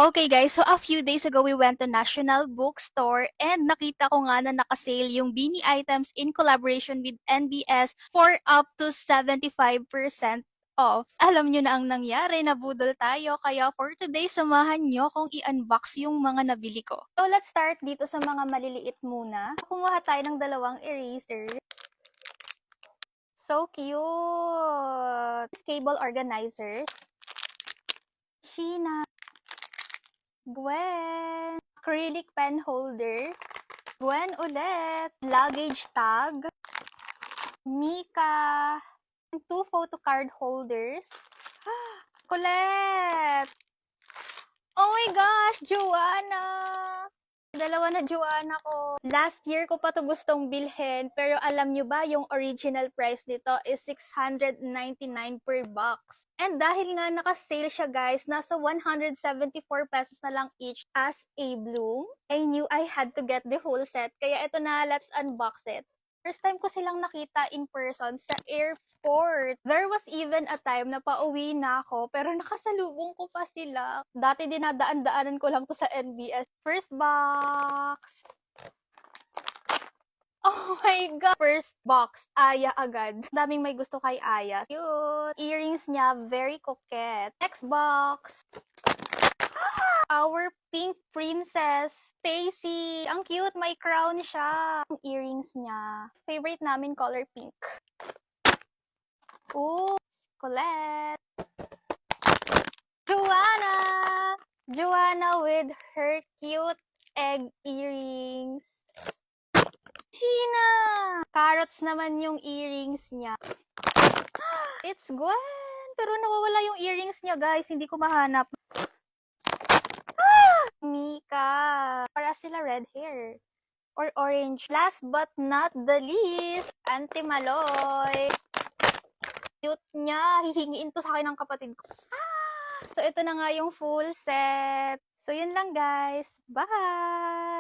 Okay guys, so a few days ago we went to National Bookstore and nakita ko nga na naka-sale yung Beanie items in collaboration with NBS for up to 75% off. Alam nyo na ang nangyari, nabudol tayo, kaya for today samahan nyo kung i-unbox yung mga nabili ko. So let's start dito sa mga maliliit muna. Kumuha tayo ng dalawang eraser. So cute! Cable organizers. Sheena. Gwen. Acrylic pen holder. Gwen ulit. Luggage tag. Mika. Two photo card holders. Colette. Oh my gosh, Joanna. Dalawa na Joanna ko. Last year ko pa to gustong bilhin, pero alam nyo ba, yung original price nito is 699 per box. And dahil nga naka-sale siya guys, nasa 174 pesos na lang each as a bloom. I knew I had to get the whole set, kaya ito na, let's unbox it. First time ko silang nakita in person sa airport. There was even a time na pauwi na ako, pero nakasalubong ko pa sila. Dati dinadaan-daanan ko lang to sa NBS. First box. Oh my God! First box, Aya agad. Daming may gusto kay Aya. Cute! Earrings niya, very coquette. Next box. Our pink princess, Stacy. Ang cute, may crown siya. Ang earrings niya. Favorite namin color pink. Ooh, Colette. Joanna! Joanna with her cute egg earrings. Sheena! Carrots naman yung earrings niya. It's Gwen! Pero nawawala yung earrings niya, guys. Hindi ko mahanap. Mika. Para sila red hair. Or orange. Last but not the least, Auntie Maloy. Cute niya. Hihingiin to sa akin ng kapatid ko. So, ito na nga yung full set. So, yun lang guys. Bye!